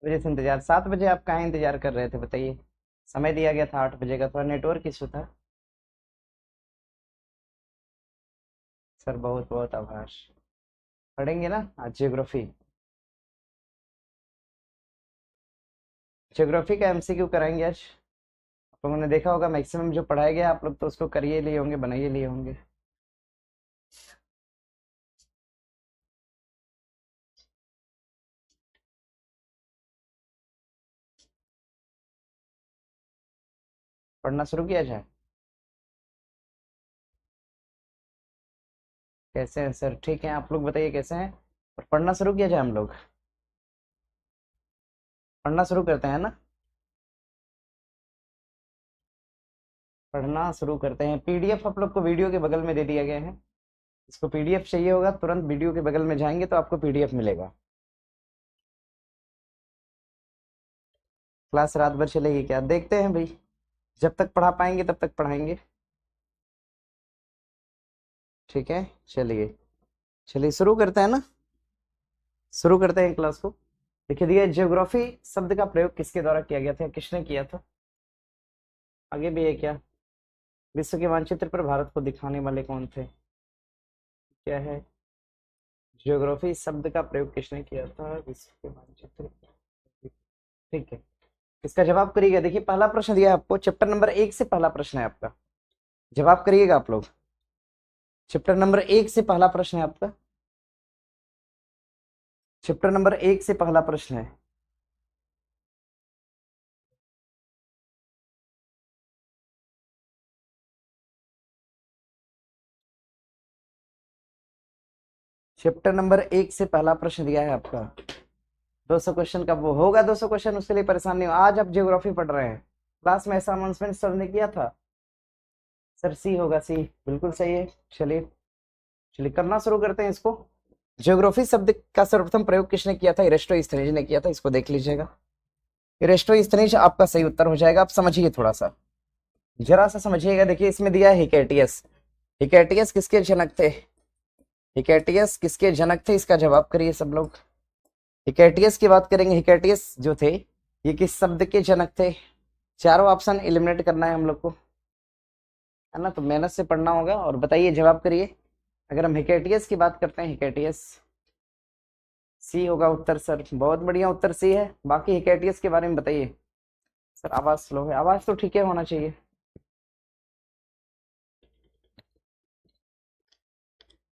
बजे से इंतजार, 7 बजे आप कहाँ इंतजार कर रहे थे बताइए? समय दिया गया था 8 बजे का, थोड़ा नेटवर्क इशू था। सर बहुत बहुत आभार। पढ़ेंगे ना आज ज्योग्राफी? ज्योग्राफी का एमसीक्यू कराएंगे आज। आप लोगों ने देखा होगा मैक्सिमम जो पढ़ाया गया आप लोग तो उसको करिए लिए होंगे, बनाइए लिए होंगे। पढ़ना शुरू किया जाए? कैसे हैं सर? ठीक है, आप लोग बताइए कैसे हैं? और पढ़ना शुरू किया जाए हम लोग? पढ़ना शुरू करते हैं ना? पढ़ना शुरू करते हैं। पीडीएफ आप लोग को वीडियो के बगल में दे दिया गया है। इसको पीडीएफ चाहिए होगा, तुरंत वीडियो के बगल में जाएंगे तो आपको पीडीएफ मिलेगा। क्लास रात भर चलेगी क्या? देखते हैं भाई, जब तक पढ़ा पाएंगे तब तक पढ़ाएंगे। ठीक है, चलिए। चलिए शुरू करते हैं ना। शुरू करते हैं क्लास को। देखिए दिया, ज्योग्राफी शब्द का प्रयोग किसके द्वारा किया गया था, किसने किया था? आगे भी है क्या? विश्व के मानचित्र पर भारत को दिखाने वाले कौन थे? क्या है? ज्योग्राफी शब्द का प्रयोग किसने किया था विश्व के मानचित्र पर? ठीक है, इसका जवाब करिएगा। देखिए पहला प्रश्न दिया है आपको, चैप्टर नंबर 1 से पहला प्रश्न है आपका। जवाब करिएगा आप लोग। चैप्टर नंबर 1 से पहला प्रश्न है आपका। चैप्टर नंबर 1 से पहला प्रश्न है। चैप्टर नंबर 1 से पहला प्रश्न दिया है आपका। 200 क्वेश्चन का वो होगा, 200 क्वेश्चन, उसके लिए परेशान नहीं हो। आज आप ज्योग्राफी पढ़ रहे हैं, क्लास में ऐसा अनाउंसमेंट सर ने किया था। सर सी होगा, सी बिल्कुल सही है। चलिए, चलिए करना शुरू करते हैं इसको। ज्योग्राफी शब्द का सर्वप्रथम प्रयोग किसने किया था? इरेस्टोस्थनीज ने किया था। इसको देख लीजिएगा। इरेस्टोस्थनीज आपका सही उत्तर हो जाएगा। आप समझिए, थोड़ा सा जरा सा समझिएगा। देखिए इसमें दिया है हिकैटियस। हिकैटियस किसके जनक थे? हिकैटियस किसके जनक थे, इसका जवाब करिए सब लोग। हिकैटियस की बात करेंगे। हिकैटियस जो थे, ये किस शब्द के जनक थे? चारों ऑप्शन एलिमिनेट करना है हम लोग को, है ना? तो मेहनत से पढ़ना होगा और बताइए, जवाब करिए। अगर हम हिकैटियस की बात करते हैं, हिकैटियस, सी होगा उत्तर। सर बहुत बढ़िया, उत्तर सी है। बाकी हिकैटियस के बारे में बताइए। सर आवाज स्लो है, आवाज तो ठीक है होना चाहिए।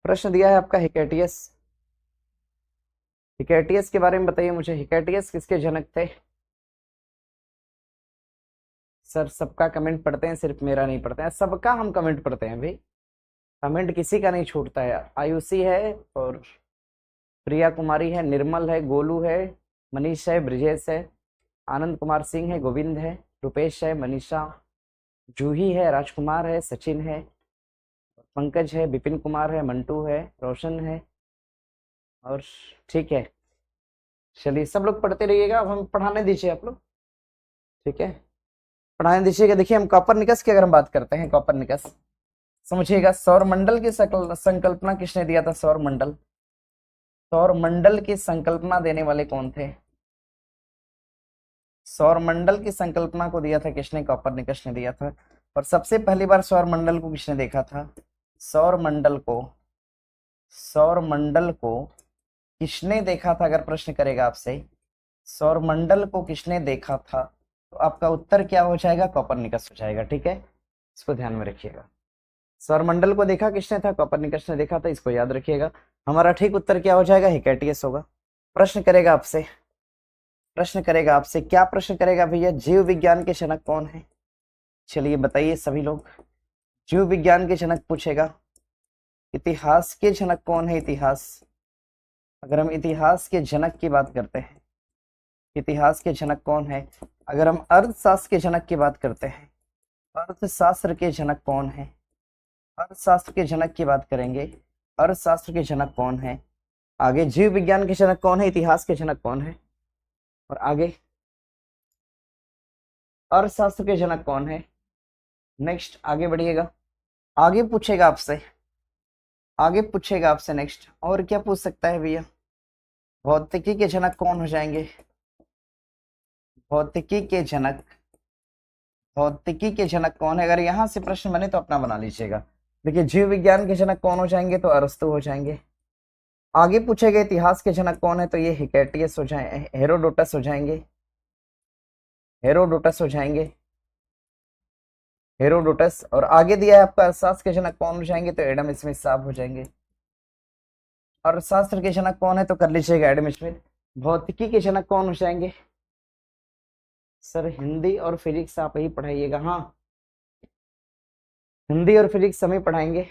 प्रश्न दिया है आपका हिकैटियस। हिकैटियस के बारे में बताइए मुझे, हिकैटियस किसके जनक थे? सर सबका कमेंट पढ़ते हैं, सिर्फ मेरा नहीं पढ़ते हैं। सबका हम कमेंट पढ़ते हैं भाई, कमेंट किसी का नहीं छूटता है। आयुषी है, और प्रिया कुमारी है, निर्मल है, गोलू है, मनीष है, ब्रिजेश है, आनंद कुमार सिंह है, गोविंद है, रुपेश है, मनीषा, जूही है, राजकुमार है, सचिन है, पंकज है, विपिन कुमार है, मंटू है, रोशन है, और ठीक है। चलिए सब लोग पढ़ते रहिएगा, अब हम पढ़ाने दीजिए आप लोग। ठीक है, पढ़ाने दीजिएगा। देखिए हम कॉपरनिकस की अगर हम बात करते हैं, कॉपरनिकस समझिएगा। सौर मंडल की संकल्पना किसने दिया था? सौर मंडल, सौर मंडल की संकल्पना देने वाले कौन थे? सौर मंडल की संकल्पना को दिया था किसने? कॉपरनिकस ने दिया था। और सबसे पहली बार सौर मंडल को किसने देखा था? सौर मंडल को, सौर मंडल को किसने देखा था? अगर प्रश्न करेगा आपसे, सौर मंडल को किसने देखा था, तो आपका उत्तर क्या हो जाएगा? कॉपरनिकस हो जाएगा। ठीक है, इसको ध्यान में रखिएगा। सौरमंडल को देखा किसने था? कॉपरनिकस ने देखा था, इसको याद रखिएगा। हमारा ठीक उत्तर क्या हो जाएगा? हिकैटियस होगा। प्रश्न करेगा आपसे, प्रश्न करेगा आपसे, क्या प्रश्न करेगा भैया? जीव विज्ञान के जनक कौन है? चलिए बताइए सभी लोग। जीव विज्ञान के जनक पूछेगा। इतिहास के जनक कौन है? इतिहास, अगर हम इतिहास के जनक की बात करते हैं, इतिहास के जनक कौन है? अगर हम अर्थशास्त्र के जनक की बात करते हैं, अर्थशास्त्र के जनक कौन है? अर्थशास्त्र के जनक की बात करेंगे, अर्थशास्त्र के जनक कौन है? आगे जीव विज्ञान के जनक कौन है? इतिहास के जनक कौन है? और आगे अर्थशास्त्र के जनक कौन है? नेक्स्ट आगे बढ़िएगा। आगे पूछेगा आपसे, आगे पूछेगा आपसे नेक्स्ट, और क्या पूछ सकता है भैया? भौतिकी के जनक कौन हो जाएंगे? भौतिकी के जनक, भौतिकी के जनक कौन है? अगर यहां से प्रश्न बने तो अपना बना लीजिएगा। देखिए जीव विज्ञान के जनक कौन हो जाएंगे? तो अरस्तु हो जाएंगे। आगे पूछे गए इतिहास के जनक कौन है? तो ये हिकेटियस हो जाए, हेरोडोटस हो जाएंगे, हेरोडोटस हो जाएंगे, हेरोडोटस। और आगे दिया है आपका अर्थशास्त्र के जनक कौन हो जाएंगे? तो एडम स्मिथ साहब हो जाएंगे। और शास्त्र के जनक कौन है? तो कर लीजिएगा एडम स्मिथ। भौतिकी के जनक कौन हो जाएंगे? सर हिंदी और फिजिक्स आप ही पढ़ाइएगा। हाँ हिंदी और फिजिक्स हम ही पढ़ाएंगे,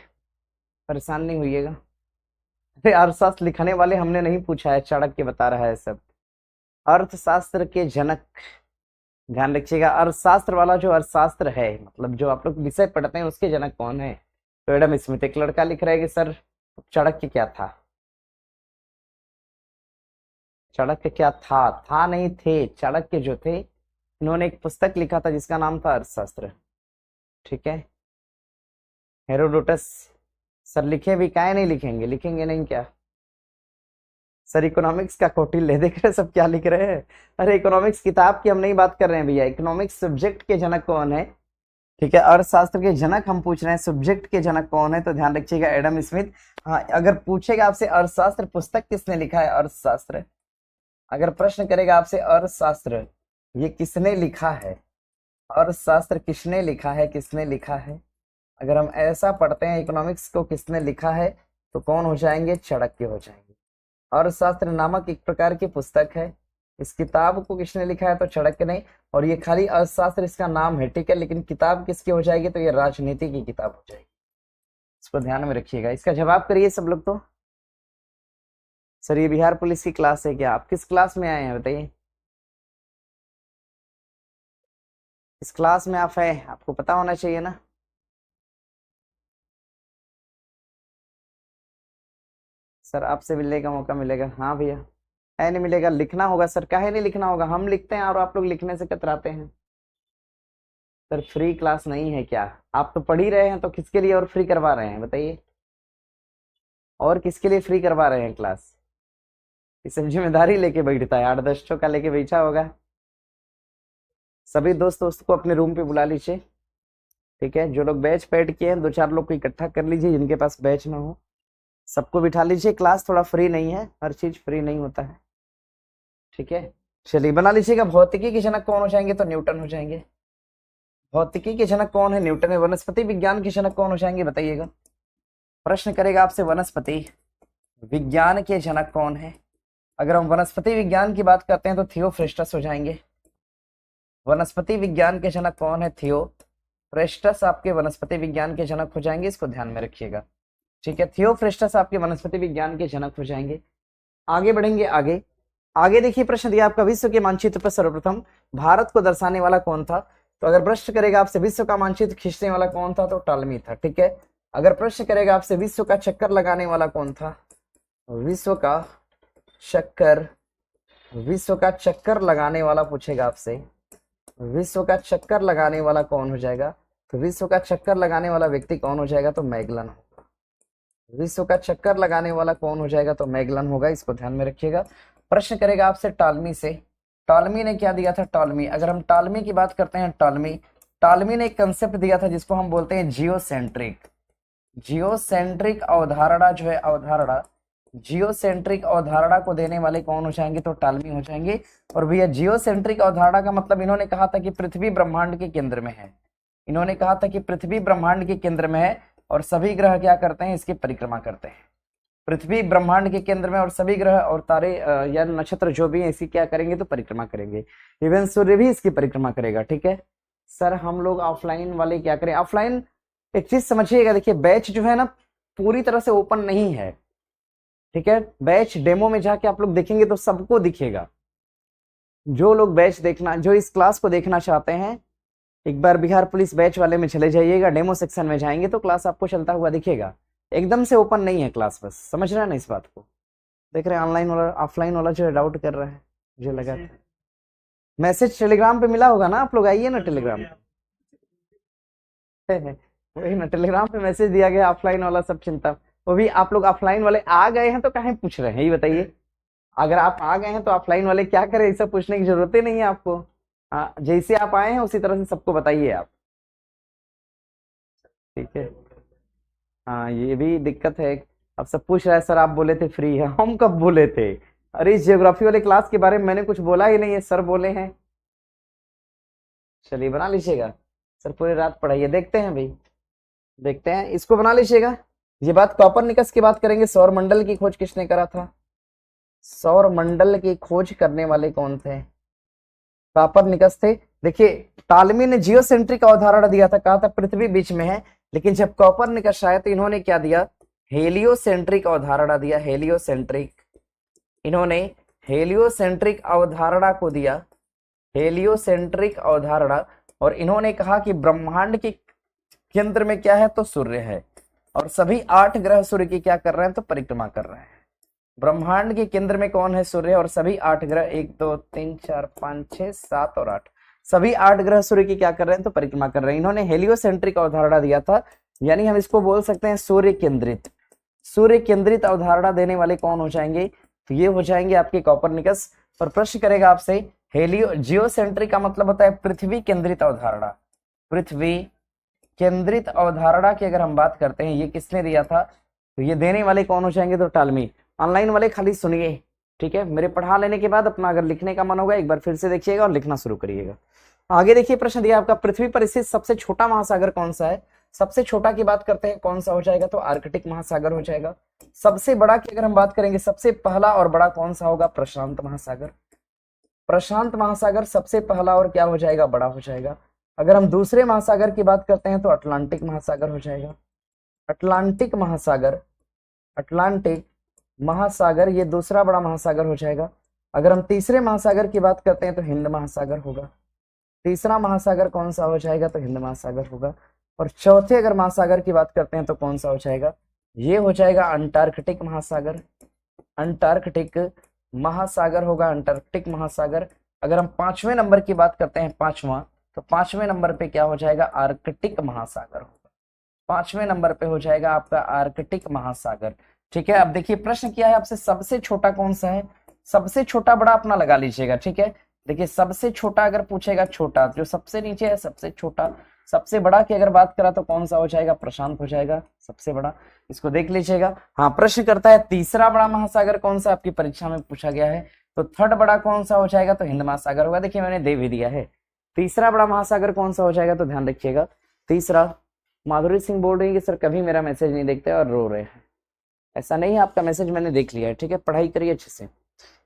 परेशान नहीं होइएगा। अरे अर्थशास्त्र लिखने वाले हमने नहीं पूछा है, चाणक्य बता रहा है सब। अर्थशास्त्र के जनक, ध्यान रखिएगा, अर्थशास्त्र वाला जो अर्थशास्त्र है, मतलब जो आप लोग विषय पढ़ते हैं उसके जनक कौन है? तो एडम स्मिथ। एक लड़का लिख रहा है कि सर चाणक्य क्या था? चाणक्य क्या था नहीं थे, चाणक्य जो थे इन्होंने एक पुस्तक लिखा था जिसका नाम था अर्थशास्त्र। ठीक है, हेरोडोटस। सर लिखे भी काहे नहीं लिखेंगे, लिखेंगे नहीं क्या? सर इकोनॉमिक्स का कौटिल्य देख रहे हैं सब क्या लिख रहे हैं। अरे इकोनॉमिक्स किताब की हम नहीं बात कर रहे हैं भैया, इकोनॉमिक्स सब्जेक्ट के जनक कौन है? ठीक है, अर्थशास्त्र के जनक हम पूछ रहे हैं, सब्जेक्ट के जनक कौन है? तो ध्यान रखिएगा एडम स्मिथ। हाँ अगर पूछेगा आपसे अर्थशास्त्र पुस्तक किसने लिखा है, अर्थशास्त्र, अगर प्रश्न करेगा आपसे अर्थशास्त्र ये किसने लिखा है, अर्थशास्त्र किसने लिखा है, किसने लिखा है, अगर हम ऐसा पढ़ते हैं इकोनॉमिक्स को किसने लिखा है, तो कौन हो जाएंगे? चाणक्य हो जाएंगे। अर्थशास्त्र नामक एक प्रकार की पुस्तक है, इस किताब को किसने लिखा है? तो चाणक्य नहीं। और ये खाली अर्थशास्त्र इसका नाम है, ठीक है, लेकिन किताब किसकी हो जाएगी? तो ये राजनीति की किताब हो जाएगी। इसको ध्यान में रखिएगा। इसका जवाब करिए सब लोग। तो सर ये बिहार पुलिस की क्लास है क्या? आप किस क्लास में आए हैं बताइए? इस क्लास में आप है, आपको पता होना चाहिए ना। सर आपसे मिलने का मौका मिलेगा? हाँ भैया। है नहीं मिलेगा, लिखना होगा सर। काहे नहीं लिखना होगा, हम लिखते हैं और आप लोग लिखने से कतराते हैं। सर फ्री क्लास नहीं है क्या? आप तो पढ़ ही रहे हैं, तो किसके लिए और फ्री करवा रहे हैं बताइए? और किसके लिए फ्री करवा रहे हैं क्लास? ये सब जिम्मेदारी लेके बैठता है, 8-10 का लेके बैठा होगा। सभी दोस्त को अपने रूम पे बुला लीजिए। ठीक है, जो लोग बैच पैड किए हैं 2-4 लोग को इकट्ठा कर लीजिए, जिनके पास बैच ना हो सबको बिठा लीजिए। क्लास थोड़ा फ्री नहीं है, हर चीज फ्री नहीं होता है। ठीक है, चलिए बना लीजिएगा। भौतिकी के जनक कौन हो जाएंगे? तो न्यूटन हो जाएंगे। भौतिकी के जनक कौन है? न्यूटन है। वनस्पति विज्ञान के जनक कौन हो जाएंगे बताइएगा? प्रश्न करेगा आपसे वनस्पति विज्ञान के जनक कौन है? अगर हम वनस्पति विज्ञान की बात करते हैं तो थियोफ्रिस्टस हो जाएंगे। वनस्पति विज्ञान के जनक कौन है? थियोफ्रिस्टस आपके वनस्पति विज्ञान के जनक हो जाएंगे, इसको ध्यान में रखिएगा। ठीक है, थियोफ्रिस्टस आपके वनस्पति विज्ञान के जनक हो जाएंगे। आगे बढ़ेंगे। आगे आगे देखिए, प्रश्न दिया आपका विश्व के मानचित्र पर सर्वप्रथम भारत को दर्शाने वाला कौन था? तो अगर प्रश्न करेगा आपसे विश्व का मानचित्र खींचने वाला कौन था? तो टालमी था। ठीक है, अगर प्रश्न करेगा आपसे विश्व का चक्कर लगाने वाला कौन था? विश्व का चक्कर, विश्व का चक्कर लगाने वाला पूछेगा आपसे, विश्व का चक्कर लगाने वाला कौन हो जाएगा? तो विश्व का चक्कर लगाने वाला व्यक्ति कौन हो जाएगा? तो मैगलन होगा। विश्व का चक्कर लगाने वाला कौन हो जाएगा? तो मैगलन होगा, इसको ध्यान में रखिएगा। प्रश्न करेगा आपसे टालमी से, टालमी ने क्या दिया था? टालमी, अगर हम टालमी की बात करते हैं, टालमी ने एक कंसेप्ट दिया था जिसको हम बोलते हैं जियोसेंट्रिक। जियोसेंट्रिक अवधारणा जो है, अवधारणा, जियोसेंट्रिक अवधारणा को देने वाले कौन हो जाएंगे? तो टालमी हो जाएंगे। और भैया जियोसेंट्रिक अवधारणा का मतलब इन्होंने कहा था कि पृथ्वी ब्रह्मांड के केंद्र में है। इन्होंने कहा था कि पृथ्वी ब्रह्मांड के केंद्र में है और सभी ग्रह क्या करते हैं? इसकी परिक्रमा करते हैं। पृथ्वी ब्रह्मांड के केंद्र में और सभी ग्रह और तारे या नक्षत्र जो भी है इसकी क्या करेंगे? तो परिक्रमा करेंगे। इवन सूर्य भी इसकी परिक्रमा करेगा। ठीक है सर, हम लोग ऑफलाइन वाले क्या करें? ऑफलाइन एक चीज समझिएगा, देखिए बैच जो है ना पूरी तरह से ओपन नहीं है। ठीक है, बैच डेमो में जाके आप लोग देखेंगे तो सबको दिखेगा। जो लोग बैच देखना, जो इस क्लास को देखना चाहते हैं, एक बार बिहार पुलिस बैच वाले में चले जाइएगा, डेमो सेक्शन में जाएंगे तो क्लास आपको चलता हुआ दिखेगा। एकदम से ओपन नहीं है क्लास, बस समझ रहे हैं ना इस बात को। देख रहे हैं ऑनलाइन वाला ऑफलाइन वाला जो है डाउट कर रहा है, मुझे लगा था। मैसेज टेलीग्राम पे मिला होगा ना, आप लोग आइए ना टेलीग्राम पे। वही ना, टेलीग्राम पे मैसेज दिया गया ऑफलाइन वाला, सब चिंता। वो भी आप लोग ऑफलाइन वाले आ गए हैं तो काहे पूछ रहे हैं ये बताइए? अगर आप आ गए हैं तो ऑफलाइन वाले क्या करें, ये सब पूछने की जरूरत ही नहीं है आपको। हाँ, जैसे आप आए हैं उसी तरह से सबको बताइए आप। ठीक है। हाँ, ये भी दिक्कत है। अब सब पूछ रहा है सर आप बोले थे फ्री है, हम कब बोले थे? अरे इस ज्योग्राफी वाले क्लास के बारे में मैंने कुछ बोला ही नहीं है, सर बोले हैं। चलिए बना लीजिएगा। सर पूरी रात पढ़ाइए, देखते हैं भाई, देखते हैं, इसको बना लीजिएगा। ये बात कॉपरनिकस की बात करेंगे। सौर मंडल की खोज किसने करा था? सौर मंडल की खोज करने वाले कौन थे? कॉपरनिकस थे। देखिए, टालमी ने जियोसेंट्रिक अवधारणा दिया था, कहा था पृथ्वी बीच में है, लेकिन जब कॉपरनिकस आए तो इन्होंने क्या दिया? हेलियोसेंट्रिक अवधारणा दिया, हेलियोसेंट्रिक। इन्होंने हेलियोसेंट्रिक अवधारणा को दिया, हेलियोसेंट्रिक अवधारणा। और इन्होंने कहा कि ब्रह्मांड के केंद्र में क्या है? तो सूर्य है, और सभी 8 ग्रह सूर्य की क्या कर रहे हैं? तो परिक्रमा कर रहे हैं। ब्रह्मांड के केंद्र में कौन है? सूर्य। और सभी 8 ग्रह, 1 2 3 4 5 6 7 और 8, सभी 8 ग्रह सूर्य की क्या कर रहे हैं? तो परिक्रमा कर रहे हैं। इन्होंने हेलियोसेंट्रिक अवधारणा दिया था, यानी हम इसको बोल सकते हैं सूर्य केंद्रित। सूर्य केंद्रित अवधारणा देने वाले कौन हो जाएंगे? तो ये हो जाएंगे आपके कॉपरनिकस। और प्रश्न करेगा आपसे, हेलियो जियोसेंट्रिक का मतलब होता है पृथ्वी केंद्रित अवधारणा। पृथ्वी केंद्रित अवधारणा की अगर हम बात करते हैं, ये किसने दिया था? तो ये देने वाले कौन हो जाएंगे? तो टालमी। ऑनलाइन वाले खाली सुनिए, ठीक है, मेरे पढ़ा लेने के बाद अपना अगर लिखने का मन होगा एक बार फिर से देखिएगा और लिखना शुरू करिएगा। आगे देखिए, प्रश्न दिया आपका, पृथ्वी पर स्थित सबसे छोटा महासागर कौन सा है? सबसे छोटा की बात करते हैं, कौन सा हो जाएगा? तो आर्कटिक महासागर हो जाएगा। सबसे बड़ा की अगर हम बात करेंगे, सबसे पहला और बड़ा कौन सा होगा? प्रशांत महासागर। प्रशांत महासागर सबसे पहला और क्या हो जाएगा? बड़ा हो जाएगा। अगर हम दूसरे महासागर की बात करते हैं तो अटलांटिक महासागर हो जाएगा। अटलांटिक महासागर, अटलांटिक महासागर ये दूसरा बड़ा महासागर हो जाएगा। अगर हम तीसरे महासागर की बात करते हैं तो हिंद महासागर होगा। तीसरा महासागर कौन सा हो जाएगा? तो हिंद महासागर होगा। और चौथे अगर महासागर की बात करते हैं तो कौन सा हो जाएगा? ये हो जाएगा अंटार्कटिक महासागर। अंटार्कटिक महासागर होगा, अंटार्कटिक महासागर। अगर हम 5वें नंबर की बात करते हैं, पांचवा, तो 5वें नंबर पे क्या हो जाएगा? आर्कटिक महासागर होगा। 5वें नंबर पे हो जाएगा आपका आर्कटिक महासागर। ठीक है, अब देखिए प्रश्न क्या है आपसे, सबसे छोटा कौन सा है? सबसे छोटा बड़ा अपना लगा लीजिएगा, ठीक है। देखिए सबसे छोटा अगर पूछेगा, छोटा जो सबसे नीचे है सबसे छोटा। सबसे बड़ा की अगर बात करा तो कौन सा हो जाएगा? प्रशांत हो जाएगा सबसे बड़ा, इसको देख लीजिएगा। हाँ, प्रश्न करता है तीसरा बड़ा महासागर कौन सा? आपकी परीक्षा में पूछा गया है, तो थर्ड बड़ा कौन सा हो जाएगा? तो हिंद महासागर होगा। देखिए मैंने दे भी दिया है, तीसरा बड़ा महासागर कौन सा हो जाएगा? तो ध्यान रखिएगा तीसरा। माधुरी सिंह बोल रही है कि सर कभी मेरा मैसेज नहीं देखते और रो रहे हैं। ऐसा नहीं है, आपका मैसेज मैंने देख लिया है, ठीक है, पढ़ाई करिए अच्छे से।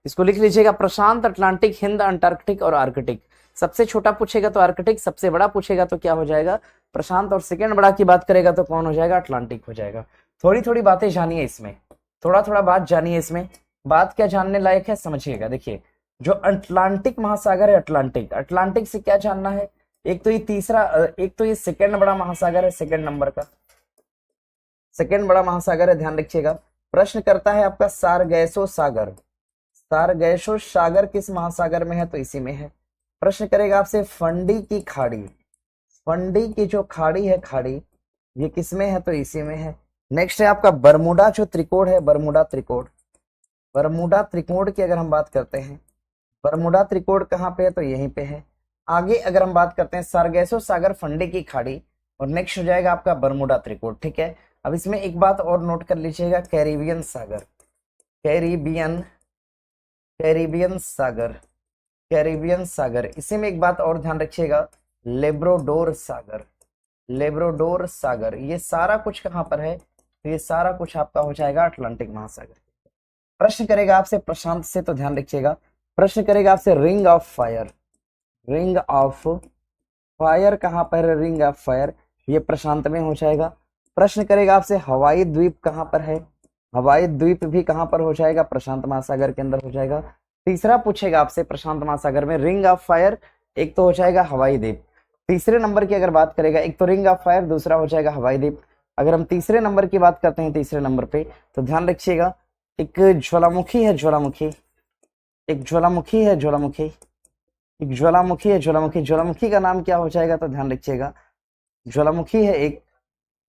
इसको लिख लीजिएगा, प्रशांत, अटलांटिक, हिंद, अंटार्कटिक और आर्कटिक। सबसे छोटा पूछेगा तो आर्कटिक, सबसे बड़ा पूछेगा तो क्या हो जाएगा? प्रशांत, और सेकेंड बड़ा की बात करेगा तो कौन हो जाएगा? अटलांटिक हो जाएगा। थोड़ी थोड़ी बातें जानिए इसमें, थोड़ा थोड़ा बात जानिए इसमें। बात क्या जानने लायक है समझिएगा। देखिए जो अटलांटिक महासागर है, अटलांटिक, अटलांटिक से क्या जानना है? एक तो ये तीसरा, एक तो ये सेकेंड बड़ा महासागर है, सेकेंड नंबर का सेकेंड बड़ा महासागर है, ध्यान रखिएगा। प्रश्न करता है आपका सारगैसो सागर, सारगैसो सागर किस महासागर में है? तो इसी में है। प्रश्न करेगा आपसे फंडी की खाड़ी, फंडी की जो खाड़ी है, खाड़ी ये किस में है? तो इसी में है। नेक्स्ट है आपका बरमुडा जो त्रिकोण है, बरमुडा त्रिकोण, बरमुडा त्रिकोण की अगर हम बात करते हैं, बरमुडा त्रिकोण कहाँ पे है? तो यहीं पे है। आगे अगर हम बात करते हैं सारगैसो सागर, फंडी की खाड़ी, और नेक्स्ट हो जाएगा आपका बरमुडा त्रिकोण, ठीक है। अब इसमें एक बात और नोट कर लीजिएगा, कैरिबियन सागर, कैरिबियन, कैरिबियन सागर, कैरिबियन सागर। इसी में एक बात और ध्यान रखिएगा, लेब्रोडोर सागर, लेब्रोडोर सागर। ये सारा कुछ कहाँ पर है? तो ये सारा कुछ आपका हो जाएगा अटलांटिक महासागर। प्रश्न करेगा आपसे प्रशांत से, तो ध्यान रखिएगा। प्रश्न करेगा आपसे ring of fire, ring of fire कहाँ पर है? रिंग ऑफ फायर ये प्रशांत में हो जाएगा। प्रश्न करेगा आपसे हवाई द्वीप कहाँ पर है? हवाई द्वीप भी कहाँ पर हो जाएगा? प्रशांत महासागर के अंदर हो जाएगा। तीसरा पूछेगा आपसे प्रशांत महासागर में रिंग ऑफ फायर, एक तो हो जाएगा हवाई द्वीप। तीसरे नंबर की अगर बात करेगा, एक तो रिंग ऑफ फायर, दूसरा हो जाएगा हवाई द्वीप। अगर हम तीसरे नंबर की बात करते हैं, तीसरे नंबर पे, तो ध्यान रखिएगा एक ज्वालामुखी है, ज्वालामुखी, एक ज्वालामुखी है, ज्वालामुखी, एक ज्वालामुखी है, ज्वालामुखी। ज्वालामुखी का नाम क्या हो जाएगा? तो ध्यान रखिएगा ज्वालामुखी है एक,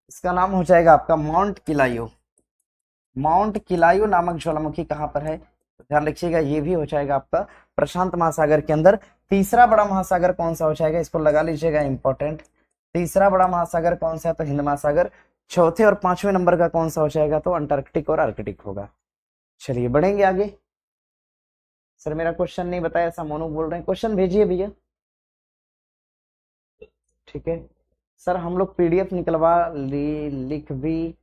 इसका नाम हो जाएगा आपका माउंट किलायू, माउंट किलायू नामक ज्वालामुखी कहाँ पर है? तो ध्यान रखिएगा ये भी हो जाएगा आपका प्रशांत महासागर के अंदर। तीसरा बड़ा महासागर कौन सा हो जाएगा, इसको लगा लीजिएगा इंपॉर्टेंट। तीसरा बड़ा महासागर कौन सा है, तो हिंद महासागर। चौथे और पांचवें नंबर का कौन सा हो जाएगा, तो अंटार्कटिक और आर्कटिक होगा। चलिए बढ़ेंगे आगे। सर मेरा क्वेश्चन नहीं बताया, ऐसा मोनू बोल रहे हैं, क्वेश्चन भेजिए भैया। ठीक है सर, हम लोग पीडीएफ निकलवा लिख भी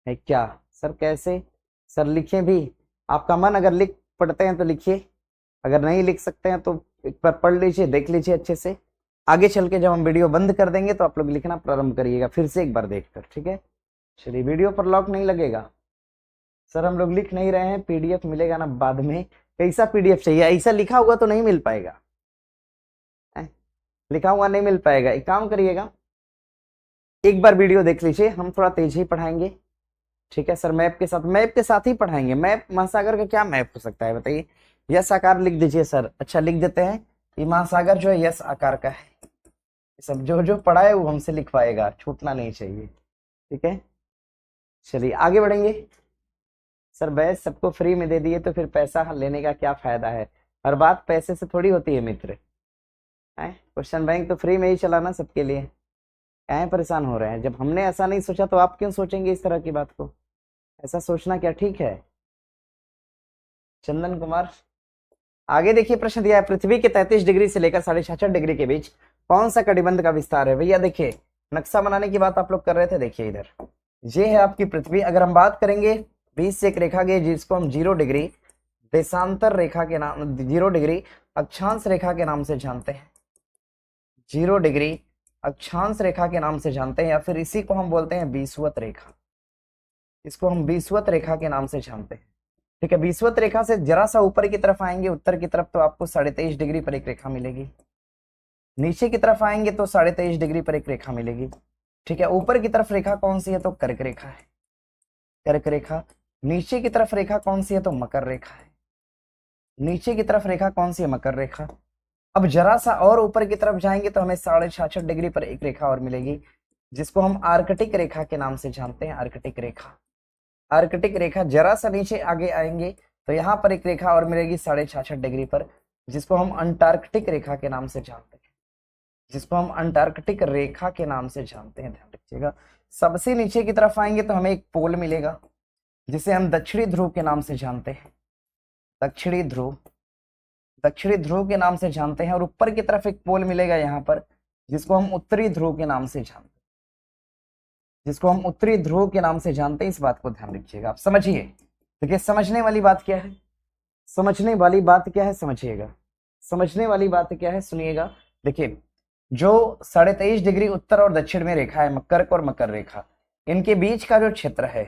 है क्या सर, कैसे सर लिखे भी? आपका मन, अगर लिख पढ़ते हैं तो लिखिए, अगर नहीं लिख सकते हैं तो एक बार पढ़ लीजिए, देख लीजिए अच्छे से। आगे चल के जब हम वीडियो बंद कर देंगे तो आप लोग लिखना प्रारंभ करिएगा फिर से एक बार देखकर, ठीक है। चलिए, वीडियो पर लॉक नहीं लगेगा सर, हम लोग लिख नहीं रहे हैं, पीडीएफ मिलेगा ना बाद में। कैसा पीडीएफ चाहिए, ऐसा लिखा हुआ तो नहीं मिल पाएगा, लिखा हुआ नहीं मिल पाएगा। एक काम करिएगा, एक बार वीडियो देख लीजिए, हम थोड़ा तेज ही पढ़ाएंगे, ठीक है सर। मैप के साथ ही पढ़ाएंगे। मैप महासागर का क्या मैप हो सकता है बताइए? यस आकार लिख दीजिए सर। अच्छा लिख देते हैं, ये महासागर जो है यस आकार का है। सब जो जो पढ़ा है वो हमसे लिखवाएगा, छूटना नहीं चाहिए, ठीक है। चलिए आगे बढ़ेंगे। सर बैच सबको फ्री में दे दिए तो फिर पैसा लेने का क्या फायदा है? हर बात पैसे से थोड़ी होती है मित्र, क्वेश्चन बैंक तो फ्री में ही चलाना सबके लिए। क्या परेशान हो रहे हैं? जब हमने ऐसा नहीं सोचा तो आप क्यों सोचेंगे इस तरह की बात को? ऐसा सोचना क्या ठीक है? चंदन कुमार आगे देखिए, प्रश्न दिया है, पृथ्वी के 33 डिग्री से लेकर 66.5 डिग्री के बीच कौन सा कटिबंध का विस्तार है? भैया देखिए, नक्शा बनाने की बात आप लोग कर रहे थे, देखिए इधर ये है आपकी पृथ्वी। अगर हम बात करेंगे, बीच से एक रेखा गई जिसको हम 0 डिग्री देशांतर रेखा के नाम, 0 डिग्री अक्षांश रेखा के नाम से जानते हैं, 0 डिग्री अक्षांश रेखा के नाम से जानते हैं, या फिर इसी को हम बोलते हैं विषुवत रेखा। इसको हम विषुवत रेखा के नाम से जानते हैं, ठीक है। विषुवत रेखा से जरा सा ऊपर की तरफ आएंगे, उत्तर की तरफ, तो आपको 23.5 डिग्री पर एक रेखा मिलेगी। नीचे की तरफ आएंगे तो 23.5 डिग्री पर एक रेखा मिलेगी, ठीक है। ऊपर की तरफ रेखा कौन सी है, तो कर्क रेखा है, कर्क रेखा। नीचे की तरफ रेखा कौन सी है, तो मकर रेखा है। नीचे की तरफ रेखा कौन सी है, मकर रेखा। अब जरा सा और ऊपर की तरफ जाएंगे तो हमें 66.5 डिग्री पर एक रेखा और मिलेगी, जिसको हम आर्कटिक रेखा के नाम से जानते हैं, आर्कटिक रेखा। आर्कटिक रेखा जरा सा नीचे आगे आएंगे तो यहाँ पर एक रेखा और मिलेगी 66.5 डिग्री पर, जिसको हम अंटार्कटिक रेखा के नाम से जानते हैं, जिसको हम अंटार्कटिक रेखा के नाम से जानते हैं, ध्यान रखिएगा। सबसे नीचे की तरफ आएंगे तो हमें एक पोल मिलेगा, जिसे हम दक्षिणी ध्रुव के नाम से जानते हैं, दक्षिणी ध्रुव, दक्षिणी ध्रुव के नाम से जानते हैं। और ऊपर की तरफ एक पोल मिलेगा यहाँ पर, जिसको हम उत्तरी ध्रुव के नाम से जानते हैं, जिसको हम उत्तरी ध्रुव के नाम से जानते हैं। इस बात को ध्यान रखिएगा, आप समझिए। देखिए समझने वाली बात क्या है, समझने वाली बात क्या है, समझिएगा। समझने वाली बात क्या है, सुनिएगा। देखिए, जो 23.5 डिग्री उत्तर और दक्षिण में रेखा है, कर्क और मकर रेखा, इनके बीच का जो क्षेत्र है,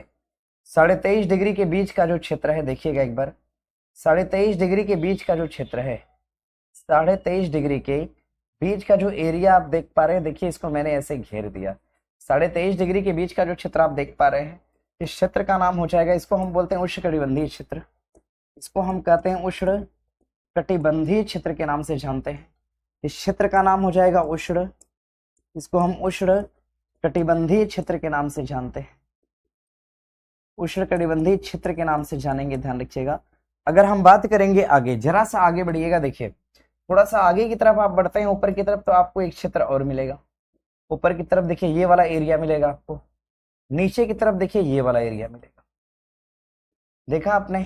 23.5 डिग्री के बीच का जो क्षेत्र है, देखिएगा एक बार, 23.5 डिग्री के बीच का जो क्षेत्र है, 23.5 डिग्री के बीच का जो एरिया आप देख पा रहे हैं, देखिए इसको मैंने ऐसे घेर दिया। 23.5 डिग्री के बीच का जो क्षेत्र आप देख पा रहे हैं, इस क्षेत्र का नाम हो जाएगा, इसको हम बोलते हैं उष्णकटिबंधीय क्षेत्र, इसको हम कहते हैं उष्ण कटिबंधीय क्षेत्र के नाम से जानते हैं। इस क्षेत्र का नाम हो जाएगा उष्ण, इसको हम उष्ण कटिबंधीय क्षेत्र के नाम से जानते हैं, उष्ण कटिबंधीय क्षेत्र के नाम से जानेंगे, ध्यान रखिएगा। अगर हम बात करेंगे आगे, जरा सा आगे बढ़िएगा, देखिए थोड़ा सा आगे की तरफ आप बढ़ते हैं ऊपर की तरफ, तो आपको एक क्षेत्र और मिलेगा। ऊपर की तरफ देखिए ये वाला एरिया मिलेगा आपको, नीचे की तरफ देखिए ये वाला एरिया मिलेगा, देखा आपने,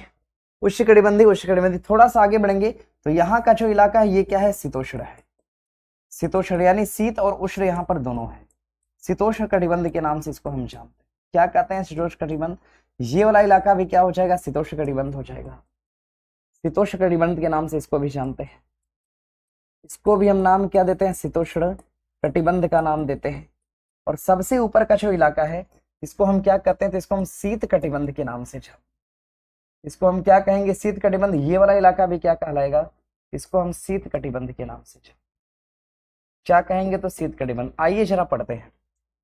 उष्णकटिबंधीय। थोड़ा सा आगे बढ़ेंगे तो यहाँ का जो इलाका है ये क्या है, शीतोष्ण है, शीतोष्ण यानी शीत और उष्ण यहाँ पर दोनों है, शीतोष्ण कटिबंध के नाम से इसको हम जानते हैं। क्या कहते हैं, शीतोष्ण कटिबंध। ये वाला इलाका भी क्या हो जाएगा, शीतोष्ण कटिबंध हो जाएगा, शीतोष्ण कटिबंध के नाम से इसको भी जानते हैं। इसको भी हम नाम क्या देते हैं, शीतोष्ण कटिबंध का नाम देते हैं। और सबसे ऊपर का जो इलाका है, इसको हम क्या कहते हैं, तो इसको हम शीत कटिबंध के नाम से जानते हैं। इसको हम क्या कहेंगे, शीत कटिबंध। ये वाला इलाका भी क्या कहलाएगा, इसको हम शीत कटिबंध के नाम से क्या कहेंगे, तो शीत कटिबंध। आइए जरा पढ़ते हैं,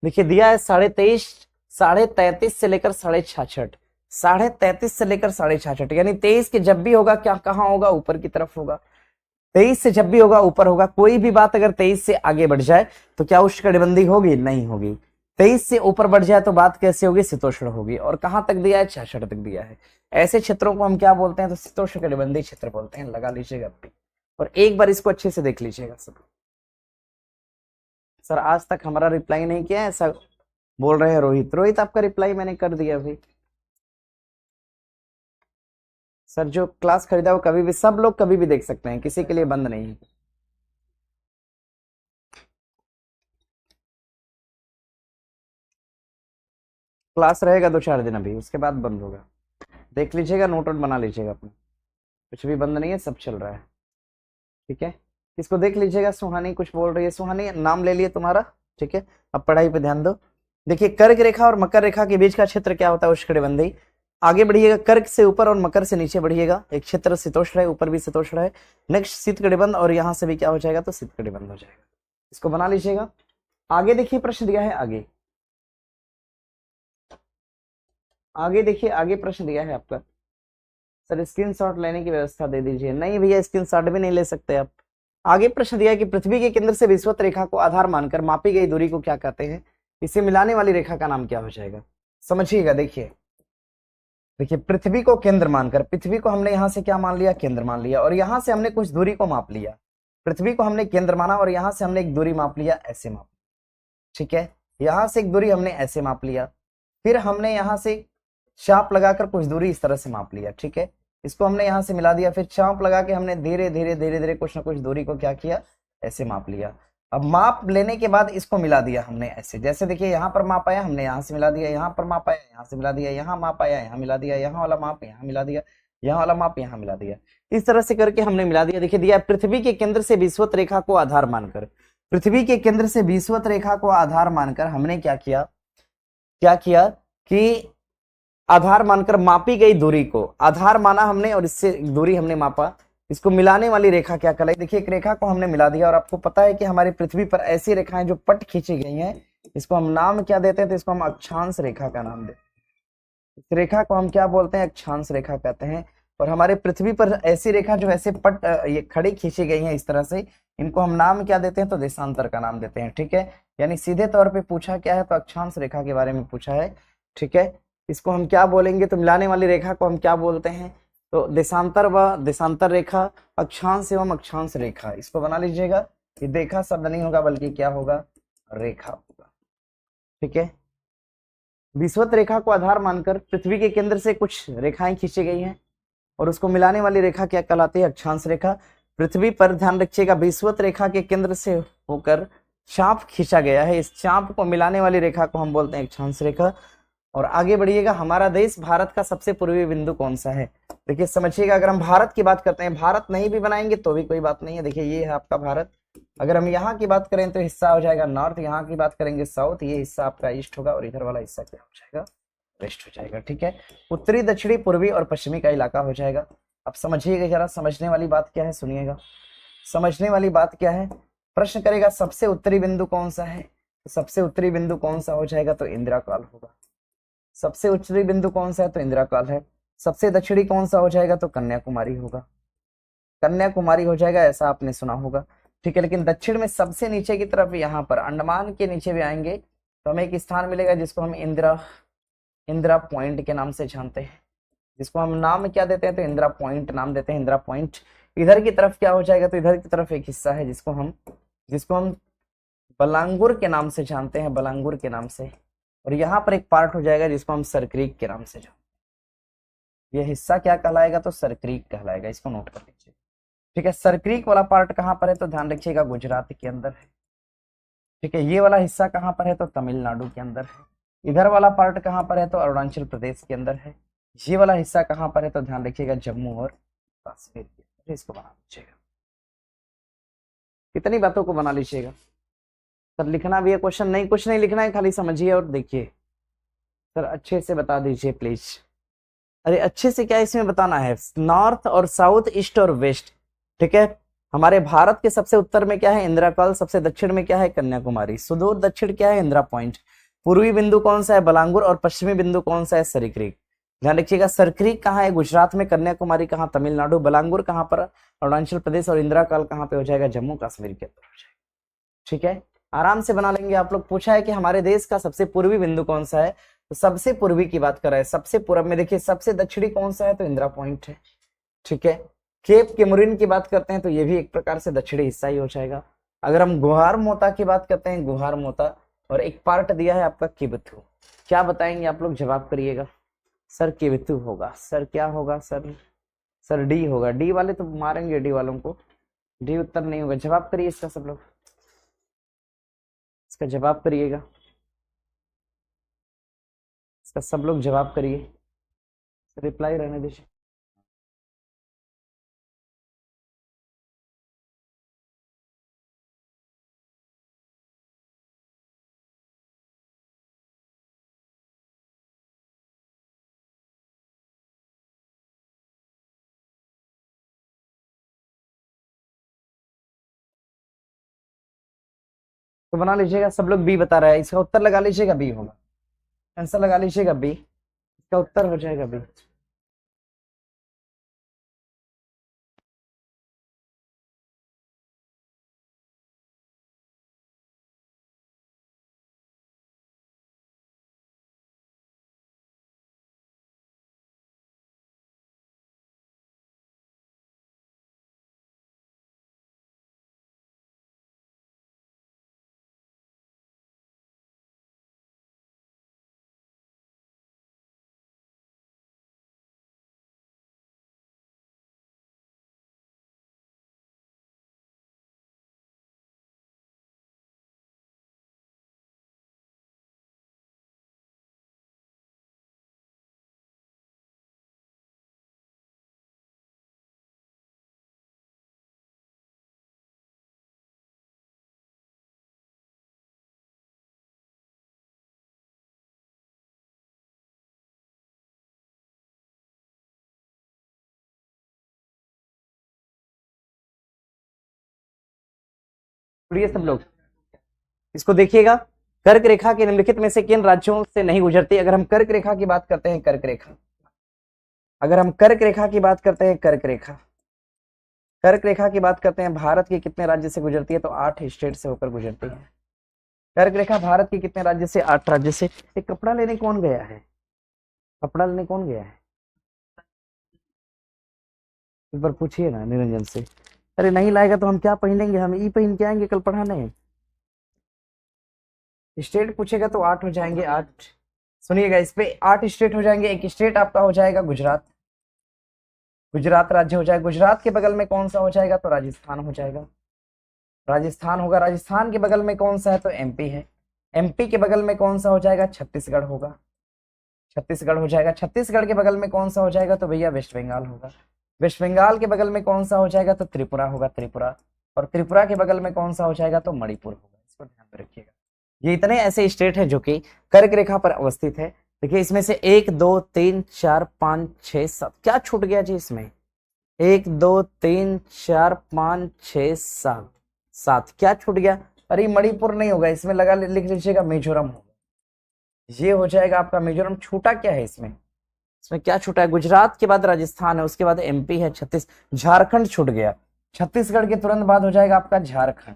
देखिए दिया है 33.5 से लेकर 66.5, 33.5 से लेकर 66.5, यानी 23 के जब भी होगा क्या कहाँ होगा, ऊपर की तरफ होगा। 23 से जब भी होगा ऊपर होगा। कोई भी बात अगर 23 से आगे बढ़ जाए तो क्या उष्णकटिबंधीय होगी, नहीं होगी। 23 से ऊपर बढ़ जाए तो बात कैसे होगी, शीतोष्ण होगी। और कहां तक दिया है, 66 तक दिया है। ऐसे क्षेत्रों को हम क्या बोलते हैं, तो शीतोष्ण कटिबंधीय क्षेत्र बोलते हैं, लगा लीजिएगा। और एक बार इसको अच्छे से देख लीजिएगा सब। सर आज तक हमारा रिप्लाई नहीं किया है, ऐसा बोल रहे हैं रोहित। रोहित आपका रिप्लाई मैंने कर दिया अभी। सर जो क्लास खरीदा वो कभी भी, सब लोग कभी भी देख सकते हैं, किसी के लिए बंद नहीं है। क्लास रहेगा 2-4 दिन अभी, उसके बाद बंद होगा। देख लीजिएगा, नोट वोट बना लीजिएगा अपना, कुछ भी बंद नहीं है, सब चल रहा है। ठीक है, इसको देख लीजिएगा। सुहानी कुछ बोल रही है, सुहानी नाम ले लिए तुम्हारा। ठीक है, अब पढ़ाई पे ध्यान दो। देखिए कर्क रेखा और मकर रेखा के बीच का क्षेत्र क्या होता है? उष्णकटिबंधीय। आगे बढ़िएगा, कर्क से ऊपर और मकर से नीचे बढ़िएगा, एक क्षेत्र शीतोष्ण है, ऊपर भी शीतोष्ण है। नेक्स्ट शीतकटिबंध, और यहाँ से भी क्या हो जाएगा? तो शीतकटिबंध हो जाएगा। इसको बना लीजिएगा। आगे देखिए प्रश्न दिया है, आगे आगे देखिए, आगे प्रश्न दिया है आपका। सर स्क्रीनशॉट लेने की व्यवस्था दे दीजिए। नहीं भैया, स्क्रीनशॉट भी नहीं ले सकते आप। आगे प्रश्न दिया है कि पृथ्वी के केंद्र से विषुवत रेखा को आधार मानकर मापी गई दूरी को क्या कहते हैं? इसे मिलाने वाली रेखा का नाम क्या हो जाएगा? समझिएगा, देखिए देखिए, पृथ्वी को केंद्र मानकर, पृथ्वी को हमने यहां से क्या मान लिया? केंद्र मान लिया, और यहां से हमने कुछ दूरी को माप लिया। पृथ्वी को हमने केंद्र माना और यहां से हमने एक दूरी माप लिया, ऐसे माप। ठीक है, यहां से एक दूरी हमने ऐसे माप लिया, फिर हमने यहां से चाप लगाकर कुछ दूरी इस तरह से माप लिया। ठीक है, इसको हमने यहां से मिला दिया, फिर चाप लगा के हमने धीरे धीरे धीरे धीरे कुछ ना कुछ दूरी को क्या किया? ऐसे माप लिया। अब माप लेने के बाद इसको मिला दिया हमने ऐसे, जैसे देखिए यहाँ पर माप आया, हमने यहाँ से मिला दिया, यहाँ पर माप आया, यहाँ से मिला दिया, यहाँ माप आया, यहाँ मिला दिया, यहाँ वाला माप यहाँ मिला दिया, यहाँ वाला माप यहाँ मिला दिया। इस तरह से करके हमने मिला दिया। देखिए दिया, पृथ्वी के केंद्र से विषुवत रेखा को आधार मानकर, पृथ्वी के केंद्र से विषुवत रेखा को आधार मानकर हमने क्या किया? क्या किया कि आधार मानकर मापी गई दूरी को आधार माना हमने, और इससे दूरी हमने मापा, इसको मिलाने वाली रेखा क्या कहलाई? देखिए एक रेखा को हमने मिला दिया, और आपको पता है कि हमारी पृथ्वी पर ऐसी रेखाएं जो पट खींची गई हैं, इसको हम नाम क्या देते हैं? तो इसको हम अक्षांश रेखा का नाम देते हैं। इस रेखा को हम क्या बोलते हैं? अक्षांश रेखा कहते हैं। और हमारे पृथ्वी पर ऐसी रेखा जो ऐसे पट ये खड़ी खींची गई है इस तरह से, इनको हम नाम क्या देते हैं? तो देशांतर का नाम देते हैं। ठीक है, यानी सीधे तौर पे पूछा क्या है? तो अक्षांश रेखा के बारे में पूछा है। ठीक है, इसको हम क्या बोलेंगे? तो मिलाने वाली रेखा को हम क्या बोलते हैं? तो देशांतर व देशांतर रेखा, अक्षांश एवं अक्षांश रेखा। इसको बना लीजिएगा कि देखा शब्द नहीं होगा बल्कि क्या होगा? रेखा होगा। ठीक है, विषुवत रेखा को आधार मानकर पृथ्वी के केंद्र से कुछ रेखाएं खींची गई हैं, और उसको मिलाने वाली रेखा क्या कहलाती है? अक्षांश रेखा। पृथ्वी पर ध्यान रखिएगा, विषुवत रेखा के केंद्र से होकर चाप खींचा गया है, इस चाप को मिलाने वाली रेखा को हम बोलते हैं अक्षांश रेखा। और आगे बढ़िएगा, हमारा देश भारत का सबसे पूर्वी बिंदु कौन सा है? देखिए समझिएगा, अगर हम भारत की बात करते हैं, भारत नहीं भी बनाएंगे तो भी कोई बात नहीं है। देखिए ये है आपका भारत। अगर हम यहाँ की बात करें तो हिस्सा हो जाएगा नॉर्थ, यहाँ की बात करेंगे साउथ, ये हिस्सा आपका ईस्ट होगा, और इधर वाला हिस्सा क्या हो जाएगा? वेस्ट हो जाएगा। ठीक है, उत्तरी दक्षिणी पूर्वी और पश्चिमी का इलाका हो जाएगा। अब समझिएगा जरा, समझने वाली बात क्या है? सुनिएगा, समझने वाली बात क्या है? प्रश्न करेगा सबसे उत्तरी बिंदु कौन सा है? तो सबसे उत्तरी बिंदु कौन सा हो जाएगा? तो इंदिरा काल होगा। सबसे उत्तरी बिंदु कौन सा है? तो इंदिरा काल है। सबसे दक्षिणी कौन सा हो जाएगा? तो कन्याकुमारी होगा। कन्याकुमारी हो जाएगा, ऐसा आपने सुना होगा। ठीक है, लेकिन दक्षिण में सबसे नीचे की तरफ, यहाँ पर अंडमान के नीचे भी आएंगे तो हमें एक स्थान मिलेगा जिसको हम इंदिरा पॉइंट के नाम से जानते हैं, जिसको हम नाम क्या देते हैं? तो इंदिरा पॉइंट नाम देते हैं, इंदिरा पॉइंट। इधर की तरफ क्या हो जाएगा? तो इधर की तरफ एक हिस्सा है जिसको हम बलांगुर के नाम से जानते हैं, बलांगुर के नाम से। और यहाँ पर एक पार्ट हो जाएगा जिसको हम सरक्रीक के नाम से जानते हैं। यह हिस्सा क्या कहलाएगा? तो सरक्रीक कहलाएगा, इसको नोट कर लीजिए। ठीक है, सरक्रीक वाला पार्ट कहाँ पर है? तो ध्यान रखिएगा, गुजरात के अंदर है। ठीक है, ये वाला हिस्सा कहाँ पर है? तो तमिलनाडु के अंदर है। इधर वाला पार्ट कहाँ पर है? तो अरुणाचल प्रदेश के अंदर है। ये वाला हिस्सा कहाँ पर है? तो ध्यान रखिएगा, जम्मू और कश्मीर के अंदर। इसको बना लीजिएगा, कितनी बातों को बना लीजिएगा। सर लिखना भी है क्वेश्चन? नहीं, कुछ नहीं लिखना है, खाली समझिए और देखिए। सर अच्छे से बता दीजिए प्लीज। अरे अच्छे से क्या इसमें बताना है? नॉर्थ और साउथ, ईस्ट और वेस्ट। ठीक है, हमारे भारत के सबसे उत्तर में क्या है? इंदिरा काल। सबसे दक्षिण में क्या है? कन्याकुमारी। सुदूर दक्षिण क्या है? इंदिरा पॉइंट। पूर्वी बिंदु कौन सा है? बलांगुर। और पश्चिमी बिंदु कौन सा है? सरक्रीक। ध्यान रखिएगा, सरक्रीक कहाँ है? गुजरात में। कन्याकुमारी कहाँ? तमिलनाडु। बलांगुर कहाँ पर? अरुणाचल प्रदेश। और इंदिरा काल कहाँ पे हो जाएगा? जम्मू कश्मीर के अंदर हो जाएगा। ठीक है, आराम से बना लेंगे आप लोग। पूछा है कि हमारे देश का सबसे पूर्वी बिंदु कौन सा है? तो सबसे पूर्वी की बात कर रहा है। सबसे पूर्व में देखिए, सबसे दक्षिणी कौन सा है? तो इंदिरा पॉइंट है। ठीक है, केप केमरिन की बात करते हैं तो ये भी एक प्रकार से दक्षिणी हिस्सा ही हो जाएगा। अगर हम गुहार मोता की बात करते हैं, गुहार मोता, और एक पार्ट दिया है आपका किबिथु, क्या बताएंगे आप लोग, जवाब करिएगा। सर किबिथु होगा। सर क्या होगा सर? सर डी होगा। डी वाले तो मारेंगे डी वालों को, डी उत्तर नहीं होगा। जवाब करिए इसका सब लोग, इसका जवाब करिएगा, इसका सब लोग जवाब करिए, रिप्लाई रहने दीजिए। तो बना लीजिएगा, सब लोग बी बता रहा है, इसका उत्तर लगा लीजिएगा, बी होगा। आंसर लगा लीजिएगा बी, इसका उत्तर हो जाएगा बी। सब लोग इसको देखिएगा। कर्क रेखा के निम्नलिखित में से किन राज्यों से नहीं गुजरती? अगर हम कर्क रेखा की बात करते हैं, कर्क रेखा, अगर हम कर्क रेखा की बात करते हैं, कर्क रेखा, कर्क रेखा की बात करते हैं, भारत के कितने राज्य से गुजरती है? तो 8 स्टेट से होकर गुजरती है। कर्क रेखा भारत के कितने राज्य से? 8 राज्य से। एक कपड़ा लेने कौन गया है? कपड़ा लेने कौन गया है? एक बार पूछिए ना निरंजन से। अरे नहीं लाएगा तो हम क्या पहनेंगे? हम ई पहन के आएंगे कल पढ़ाने। स्टेट पूछेगा तो 8 हो जाएंगे, 8। सुनिएगा, इस पे 8 स्टेट हो जाएंगे। एक स्टेट आपका हो जाएगा गुजरात, गुजरात राज्य हो जाएगा। गुजरात के बगल में कौन सा हो जाएगा? तो राजस्थान हो जाएगा, राजस्थान होगा। राजस्थान के बगल में कौन सा है? तो एमपी है। एमपी के बगल में कौन सा हो जाएगा? छत्तीसगढ़ होगा, छत्तीसगढ़ हो जाएगा। छत्तीसगढ़ के बगल में कौन सा हो जाएगा? तो भैया वेस्ट बंगाल होगा। वेस्ट बंगाल के बगल में कौन सा हो जाएगा? तो त्रिपुरा होगा, त्रिपुरा। और त्रिपुरा के बगल में कौन सा हो जाएगा? तो मणिपुर होगा। इसको ध्यान में रखिएगा। ये इतने ऐसे स्टेट है जो कि कर्क रेखा पर अवस्थित है। देखिए इसमें से 1 2 3 4 5 6 7, क्या छूट गया जी इसमें? 1 2 3 4 5 6 7, 7 क्या छूट गया? अरे मणिपुर नहीं होगा, इसमें लगा लिख लीजिएगा मिजोरम होगा। ये हो जाएगा आपका मिजोरम। छूटा क्या है इसमें? इसमें क्या छूटा है? गुजरात के बाद राजस्थान है, उसके बाद एमपी है, झारखंड छूट गया। छत्तीसगढ़ के तुरंत बाद हो जाएगा आपका झारखंड।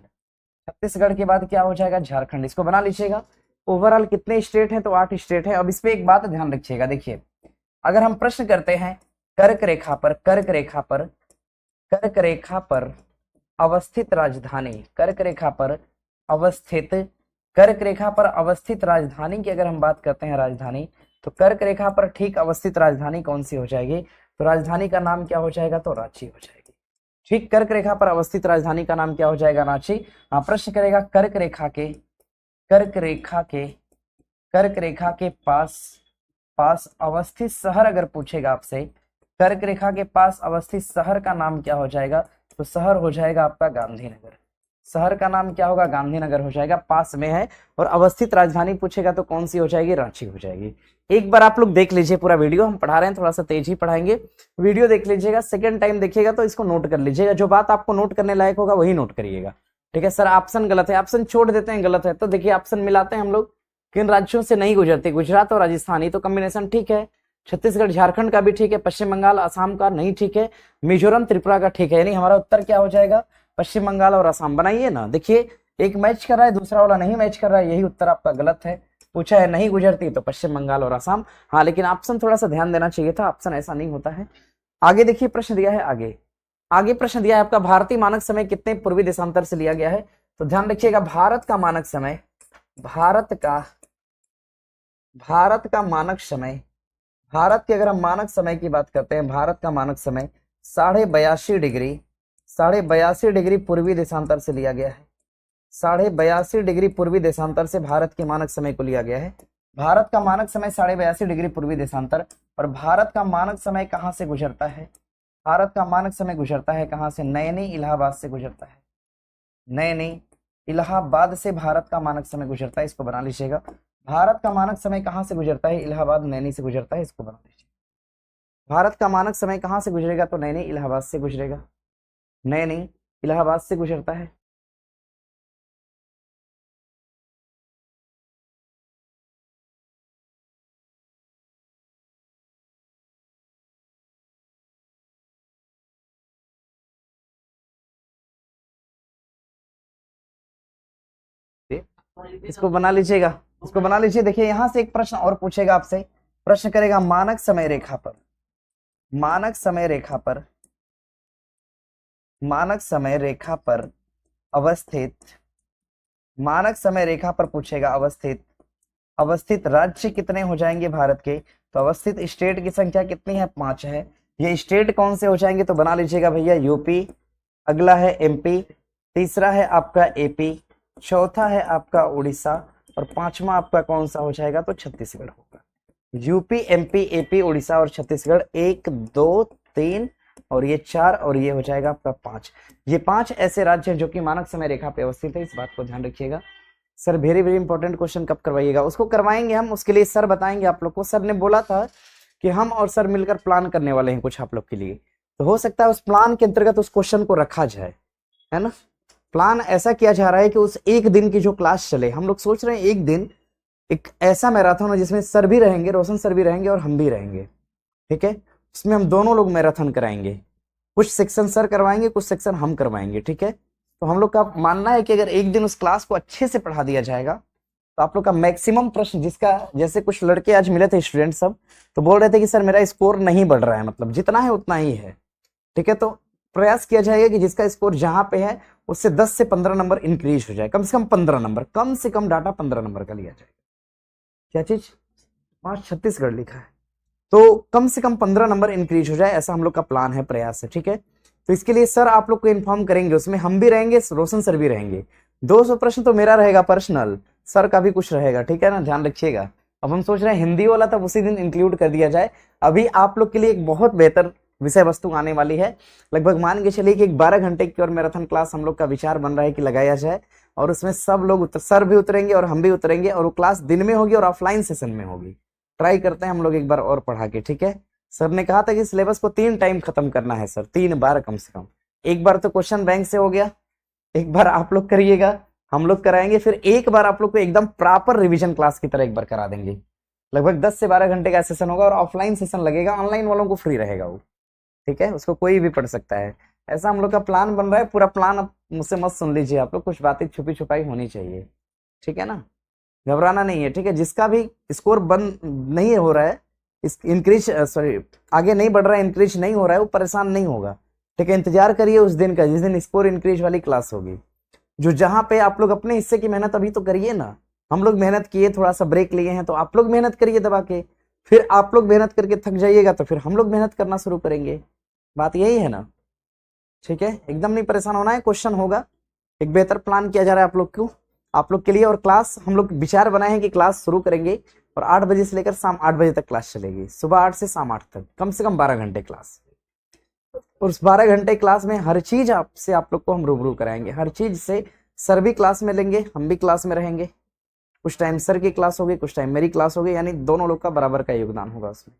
छत्तीसगढ़ के बाद क्या हो जाएगा? झारखंड। इसको बना लीजिएगा। ओवरऑल कितने स्टेट हैं? तो 8 स्टेट है। अब इस पे एक बात ध्यान रखिएगा, देखिए अगर हम प्रश्न करते हैं कर्क रेखा पर, कर्क रेखा पर, कर्क रेखा पर अवस्थित राजधानी, कर्क रेखा पर अवस्थित, कर्क रेखा पर अवस्थित राजधानी की अगर हम बात करते हैं, राजधानी, तो कर्क रेखा पर ठीक अवस्थित राजधानी कौन सी हो जाएगी? तो राजधानी का नाम क्या हो जाएगा? तो रांची हो जाएगी। ठीक, कर्क रेखा पर अवस्थित राजधानी का नाम क्या हो जाएगा? रांची। हाँ, प्रश्न करेगा कर्क रेखा के, कर्क रेखा के, कर्क रेखा के पास अवस्थित शहर अगर पूछेगा आपसे, कर्क रेखा के पास अवस्थित शहर का नाम क्या हो जाएगा? तो शहर हो जाएगा आपका गांधीनगर। शहर का नाम क्या होगा? गांधीनगर हो जाएगा, पास में है। और अवस्थित राजधानी पूछेगा तो कौन सी हो जाएगी? रांची हो जाएगी। एक बार आप लोग देख लीजिए पूरा वीडियो, हम पढ़ा रहे हैं, थोड़ा सा तेज ही पढ़ाएंगे। वीडियो देख लीजिएगा, सेकंड टाइम देखिएगा तो इसको नोट कर लीजिएगा। जो बात आपको नोट करने लायक होगा वही नोट करिएगा, ठीक है। सर ऑप्शन गलत है, ऑप्शन छोड़ देते हैं, गलत है तो देखिए ऑप्शन मिलाते हैं हम लोग। किन राज्यों से नहीं गुजरती? गुजरात और राजस्थान, ये तो कॉम्बिनेशन ठीक है। छत्तीसगढ़ झारखंड का भी ठीक है, पश्चिम बंगाल असम का नहीं ठीक है, मिजोरम त्रिपुरा का ठीक है। यानी हमारा उत्तर क्या हो जाएगा? पश्चिम बंगाल और असम। बनाइए ना, देखिए एक मैच कर रहा है, दूसरा वाला नहीं मैच कर रहा है, यही उत्तर आपका गलत है। पूछा है नहीं गुजरती तो पश्चिम बंगाल और असम। हाँ, लेकिन ऑप्शन थोड़ा सा ध्यान देना चाहिए था, ऑप्शन ऐसा नहीं होता है। आगे देखिए प्रश्न दिया है आगे, आगे प्रश्न दिया है आपका, भारतीय मानक समय कितने पूर्वी देशांतर से लिया गया है? तो ध्यान रखिएगा, भारत का मानक समय, भारत का मानक समय, भारत के अगर हम मानक समय की बात करते हैं, भारत का मानक समय 82.5 डिग्री पूर्वी देशांतर से लिया गया है। 82.5 डिग्री पूर्वी देशांतर से भारत के मानक समय को लिया गया है। भारत का मानक समय 82.5 डिग्री पूर्वी देशांतर। और भारत का मानक समय कहाँ से गुजरता है? भारत का मानक समय गुजरता है कहाँ से? नैनी इलाहाबाद से गुजरता है। नैनी इलाहाबाद से भारत का मानक समय गुजरता है, इसको बना लीजिएगा। भारत का मानक समय कहाँ से गुजरता है? इलाहाबाद नैनी से गुजरता है, इसको बना लीजिए। भारत का मानक समय कहाँ से गुजरेगा? तो नैनी इलाहाबाद से गुजरेगा। नैनी इलाहाबाद से गुजरता है। इसको बना लीजिएगा, इसको बना लीजिए। देखिए यहां से एक प्रश्न और पूछेगा आपसे, प्रश्न करेगा मानक समय रेखा पर, मानक समय रेखा पर, मानक समय रेखा पर अवस्थित, मानक समय रेखा पर पूछेगा अवस्थित, अवस्थित राज्य कितने हो जाएंगे भारत के? तो अवस्थित स्टेट की संख्या कितनी है? 5 है। ये स्टेट कौन से हो जाएंगे? तो बना लीजिएगा भैया यूपी, अगला है एमपी, तीसरा है आपका एपी, चौथा है आपका उड़ीसा, और पांचवा आपका कौन सा हो जाएगा? तो छत्तीसगढ़ होगा। यूपी, एमपी, एपी, उड़ीसा और छत्तीसगढ़, 1 2 3 और ये 4 और ये हो जाएगा आपका 5। ये 5 ऐसे राज्य हैं जो कि मानक समय रेखा पे अवस्थित है, इस बात को ध्यान रखिएगा। Sir very very important question कब करवाइएगा? उसको करवाएंगे हम, उसके लिए सर बताएंगे आप लोग को। सर ने बोला था कि हम और सर मिलकर प्लान करने वाले हैं कुछ आप लोग के लिए, तो हो सकता है उस प्लान के अंतर्गत उस क्वेश्चन को रखा जाए, है ना। प्लान ऐसा किया जा रहा है कि उस एक दिन की जो क्लास चले, हम लोग सोच रहे हैं एक दिन एक ऐसा मैराथन हो जिसमें सर भी रहेंगे, रोशन सर भी रहेंगे और हम भी रहेंगे, ठीक है। उसमें हम दोनों लोग मैराथन कराएंगे, कुछ सेक्शन सर करवाएंगे, कुछ सेक्शन हम करवाएंगे, ठीक है। तो हम लोग का मानना है कि अगर एक दिन उस क्लास को अच्छे से पढ़ा दिया जाएगा तो आप लोग का मैक्सिमम प्रश्न, जिसका जैसे कुछ लड़के आज मिले थे स्टूडेंट सब, तो बोल रहे थे कि सर मेरा स्कोर नहीं बढ़ रहा है, मतलब जितना है उतना ही है, ठीक है। तो प्रयास किया जाएगा कि जिसका स्कोर जहां पे है उससे 10 से 15 नंबर इंक्रीज हो जाए, कम से कम 15 नंबर, कम से कम डाटा 15 नंबर का लिया जाए। क्या चीज? वहां छत्तीसगढ़ लिखा है, तो कम से कम 15 नंबर इंक्रीज हो जाए, ऐसा हम लोग का प्लान है, प्रयास है, ठीक है। तो इसके लिए सर आप लोग को इन्फॉर्म करेंगे, उसमें हम भी रहेंगे, रोशन सर भी रहेंगे। 200 प्रश्न तो मेरा रहेगा पर्सनल, सर का भी कुछ रहेगा, ठीक है ना, ध्यान रखिएगा। अब हम सोच रहे हैं हिंदी वाला तब उसी दिन इंक्लूड कर दिया जाए। अभी आप लोग के लिए एक बहुत बेहतर विषय वस्तु आने वाली है, लगभग मान के चलिए कि एक 12 घंटे की और मैराथन क्लास हम लोग का विचार बन रहा है कि लगाया जाए, और उसमें सब लोग सर भी उतरेंगे और हम भी उतरेंगे, और वो क्लास दिन में होगी और ऑफलाइन सेशन में होगी। ट्राई करते हैं हम लोग एक बार और पढ़ा के, ठीक है। सर ने कहा था कि सिलेबस को 3 टाइम खत्म करना है सर, 3 बार कम से कम। एक बार तो क्वेश्चन बैंक से हो गया, एक बार आप लोग करिएगा, हम लोग कराएंगे, फिर एक बार आप लोग को एकदम प्रॉपर रिवीजन क्लास की तरह एक बार करा देंगे। लगभग 10 से 12 घंटे का सेशन होगा और ऑफलाइन सेशन लगेगा, ऑनलाइन वालों को फ्री रहेगा वो, ठीक है, उसको कोई भी पढ़ सकता है। ऐसा हम लोग का प्लान बन रहा है, पूरा प्लान अब मुझसे मत सुन लीजिए आप लोग, कुछ बातें छुपी छुपाई होनी चाहिए, ठीक है ना, घबराना नहीं है, ठीक है। जिसका भी स्कोर बंद नहीं हो रहा है, इस इंक्रीज सॉरी आगे नहीं बढ़ रहा है, इंक्रीज नहीं हो रहा है, वो परेशान नहीं होगा, ठीक है। इंतजार करिए उस दिन का जिस दिन स्कोर इंक्रीज वाली क्लास होगी, जो जहां पे आप लोग अपने हिस्से की मेहनत अभी तो करिए ना। हम लोग मेहनत किए, थोड़ा सा ब्रेक लिए हैं, तो आप लोग मेहनत करिए दबा के, फिर आप लोग मेहनत करके थक जाइएगा तो फिर हम लोग मेहनत करना शुरू करेंगे, बात यही है ना, ठीक है। एकदम नहीं परेशान होना है, क्वेश्चन होगा, एक बेहतर प्लान किया जा रहा है आप लोग के लिए। और क्लास हम लोग विचार बनाए हैं कि क्लास शुरू करेंगे और 8 बजे से लेकर शाम 8 बजे तक क्लास चलेगी, सुबह 8 से शाम 8 तक, कम से कम 12 घंटे क्लास। और उस 12 घंटे क्लास में हर चीज आपसे आप लोग को हम रूबरू कराएंगे, हर चीज से। सर भी क्लास में लेंगे, हम भी क्लास में रहेंगे, कुछ टाइम सर की क्लास होगी, कुछ टाइम मेरी क्लास होगी, यानी दोनों लोग का बराबर का योगदान होगा उसमें।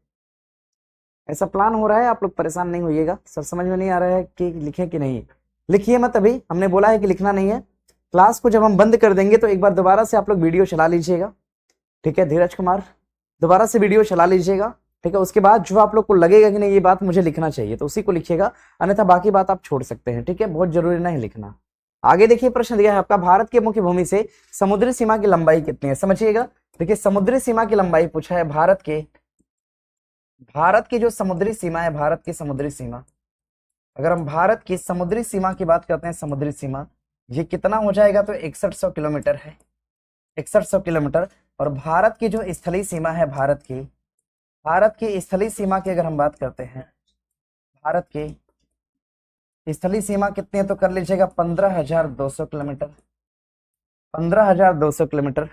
ऐसा प्लान हो रहा है, आप लोग परेशान नहीं होइएगा। सर समझ में नहीं आ रहा है कि लिखे कि नहीं? लिखिए मत, अभी हमने बोला है कि लिखना नहीं है। क्लास को जब हम बंद कर देंगे तो एक बार दोबारा से आप लोग वीडियो चला लीजिएगा, ठीक है। धीरज कुमार दोबारा से वीडियो चला लीजिएगा, ठीक है। उसके बाद जो आप लोग को लगेगा कि नहीं ये बात मुझे लिखना चाहिए तो उसी को लिखिएगा, अन्यथा बाकी बात आप छोड़ सकते हैं, ठीक है, बहुत जरूरी नहीं लिखना। आगे देखिए प्रश्न दिया है आपका, भारत के मुख्य भूमि से समुद्री सीमा की लंबाई कितनी है? समझिएगा, देखिए समुद्री सीमा की लंबाई पूछा है, भारत की जो समुद्री सीमा है, भारत की समुद्री सीमा, अगर हम भारत की समुद्री सीमा की बात करते हैं, समुद्री सीमा ये कितना हो जाएगा, तो 6100 किलोमीटर है, 6100 किलोमीटर। और भारत की जो स्थलीय सीमा है, भारत की स्थलीय सीमा की अगर हम बात करते हैं, भारत की स्थलीय सीमा कितनी है, तो कर लीजिएगा 15,200 किलोमीटर, 15,200 किलोमीटर,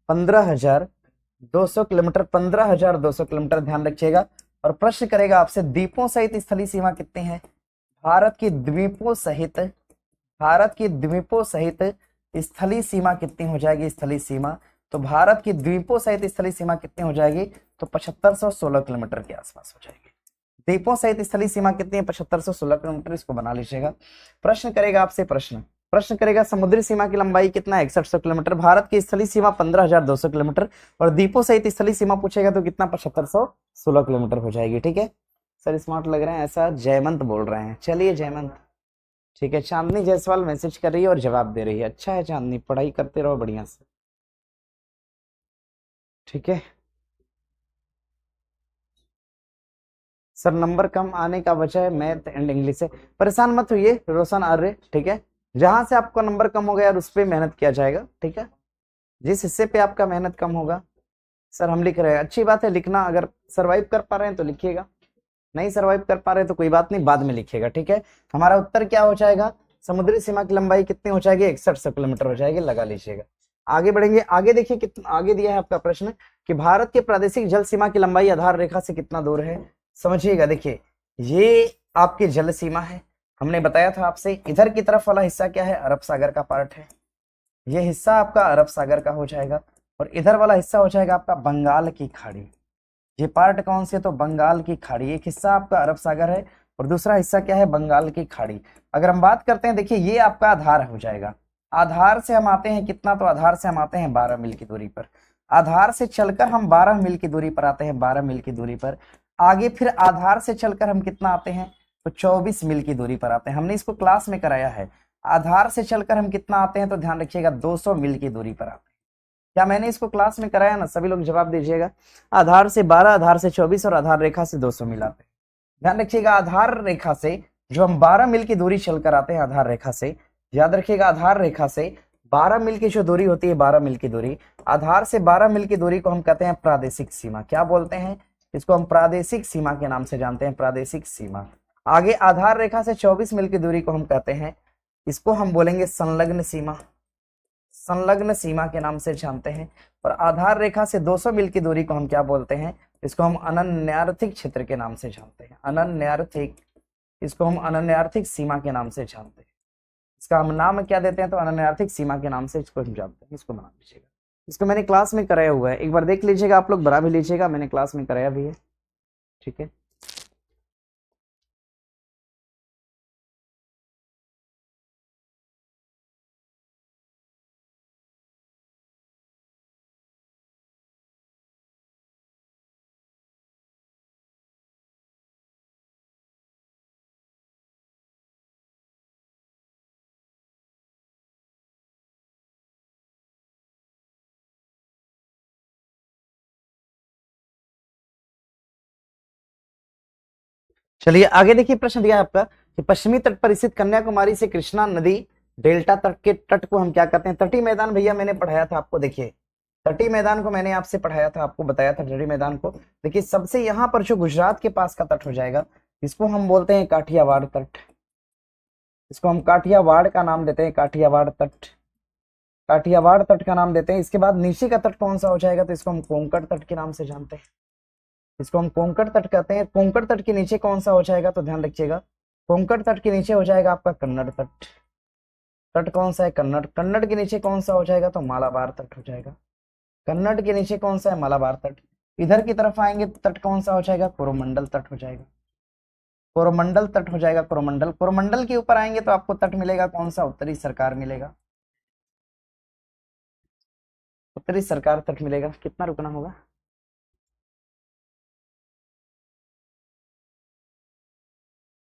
15,200 किलोमीटर, 15,200 किलोमीटर, ध्यान रखिएगा। और प्रश्न करेगा आपसे द्वीपों सहित स्थलीय सीमा कितनी है, भारत की द्वीपों सहित, भारत की द्वीपों सहित स्थलीय सीमा कितनी हो जाएगी, स्थलीय सीमा। तो भारत की द्वीपों सहित स्थलीय सीमा कितनी हो जाएगी, तो 7516 किलोमीटर के आसपास हो जाएगी। द्वीपों सहित स्थलीय सीमा कितनी है, 7516 किलोमीटर, इसको बना लीजिएगा। प्रश्न करेगा आपसे, प्रश्न करेगा समुद्री सीमा की लंबाई कितना है, 6100 किलोमीटर, भारत की स्थलीय सीमा 15,200 किलोमीटर, और द्वीपों सहित स्थलीय सीमा पूछेगा तो कितना, 7516 किलोमीटर हो जाएगी। ठीक है सर, स्मार्ट लग रहे हैं, ऐसा जयमंत बोल रहे हैं। चलिए जयमंत, ठीक है। चांदनी जायसवाल मैसेज कर रही है और जवाब दे रही है, अच्छा है चांदनी, पढ़ाई करते रहो बढ़िया से, ठीक है। सर नंबर कम आने का वजह है मैथ एंड इंग्लिश से, परेशान मत होइए रोशन आर्य, ठीक है। जहां से आपका नंबर कम हो गया यार उस पर मेहनत किया जाएगा, ठीक है। जिस हिस्से पे आपका मेहनत कम होगा, सर हम लिख रहे हैं, अच्छी बात है लिखना, अगर सरवाइव कर पा रहे हैं तो लिखिएगा, नहीं सरवाइव कर पा रहे तो कोई बात नहीं, बाद में लिखिएगा, ठीक है। हमारा उत्तर क्या हो जाएगा, समुद्री सीमा की लंबाई कितनी हो जाएगी, 6100 किलोमीटर हो जाएगी, लगा लीजिएगा। आगे बढ़ेंगे, आगे देखिए कितना आगे दिया है आपका प्रश्न कि भारत के प्रादेशिक जल सीमा की लंबाई आधार रेखा से कितना दूर है। समझिएगा, देखिए ये आपकी जल सीमा है, हमने बताया था आपसे, इधर की तरफ वाला हिस्सा क्या है, अरब सागर का पार्ट है, ये हिस्सा आपका अरब सागर का हो जाएगा, और इधर वाला हिस्सा हो जाएगा आपका बंगाल की खाड़ी। ये पार्ट कौन से, तो बंगाल की खाड़ी, एक हिस्सा आपका अरब सागर है और दूसरा हिस्सा क्या है, बंगाल की खाड़ी। अगर हम बात करते हैं, देखिए ये आपका आधार हो जाएगा, आधार से हम आते हैं कितना, तो आधार से हम आते हैं 12 मील की दूरी पर, आधार से चलकर हम 12 मील की दूरी पर आते हैं, 12 मील की दूरी पर। आगे फिर आधार से चलकर हम कितना आते हैं, तो 24 मील की दूरी पर आते हैं, हमने इसको क्लास में कराया है। आधार से चलकर हम कितना आते हैं, तो ध्यान रखिएगा 200 मील की दूरी पर आते हैं। क्या मैंने इसको क्लास में कराया ना, सभी लोग जवाब दीजिएगा। आधार से 12, आधार से 24 और आधार रेखा से 200 मिलाते हैं। ध्यान रखिएगा, आधार रेखा से जो हम 12 मील की दूरी चलकर आते हैं, आधार रेखा से, याद रखिएगा आधार रेखा से 12 मील की जो दूरी होती है, 12 मील की दूरी, आधार से 12 मील की दूरी को हम कहते हैं प्रादेशिक सीमा। क्या बोलते हैं इसको, हम प्रादेशिक सीमा के नाम से जानते हैं, प्रादेशिक सीमा। आगे आधार रेखा से 24 मील की दूरी को हम कहते हैं, इसको हम बोलेंगे संलग्न सीमा, संलग्न सीमा के नाम से जानते हैं। और आधार रेखा से 200 मील की दूरी को हम क्या बोलते हैं, इसको हम अनन्यार्थिक क्षेत्र के नाम से जानते हैं, अनन्यार्थिक, इसको हम अनन्यार्थिक सीमा के नाम से जानते हैं। इसका हम नाम क्या देते हैं, तो अनन्यार्थिक सीमा के नाम से इसको हम जानते हैं, इसको बना लीजिएगा। इसको मैंने क्लास में कराया हुआ है, एक बार देख लीजिएगा, आप लोग बना भी लीजिएगा, मैंने क्लास में कराया भी है, ठीक है। चलिए आगे देखिए, प्रश्न दिया है आपका कि पश्चिमी तट पर स्थित कन्याकुमारी से कृष्णा नदी डेल्टा तट के तट को हम क्या कहते हैं, तटीय मैदान। भैया मैंने पढ़ाया था आपको, देखिए तटीय मैदान को मैंने आपसे पढ़ाया था, आपको बताया था तटीय मैदान को। देखिए सबसे यहाँ पर जो गुजरात के पास का तट हो जाएगा, इसको हम बोलते हैं काठियावाड़ तट, इसको हम काठियावाड़ का नाम देते हैं, काठियावाड़ तट, काठियावाड़ तट का नाम देते हैं। इसके बाद नीचे का तट कौन सा हो जाएगा, तो इसको हम कोंकण तट के नाम से जानते हैं, इसको हम कोंकण तट कहते हैं। कोंकण तट के नीचे कौन सा हो जाएगा, तो ध्यान रखिएगा, कोंकण तट के नीचे हो जाएगा आपका कन्नड़ तट, तट कौन सा है, कन्नड़। कन्नड़ के नीचे कौन सा हो जाएगा, तो मालाबार तट हो जाएगा, कन्नड़ के नीचे कौन सा है, मालाबार तट। इधर की तरफ आएंगे तट कौन सा हो जाएगा, कोरोमंडल तट हो जाएगा, कोरोमंडल तट हो जाएगा, कोरोमंडल। कोरोमंडल के ऊपर आएंगे तो आपको तट मिलेगा कौन सा, उत्तरी सरकार मिलेगा, उत्तरी सरकार तट मिलेगा। कितना रुकना होगा,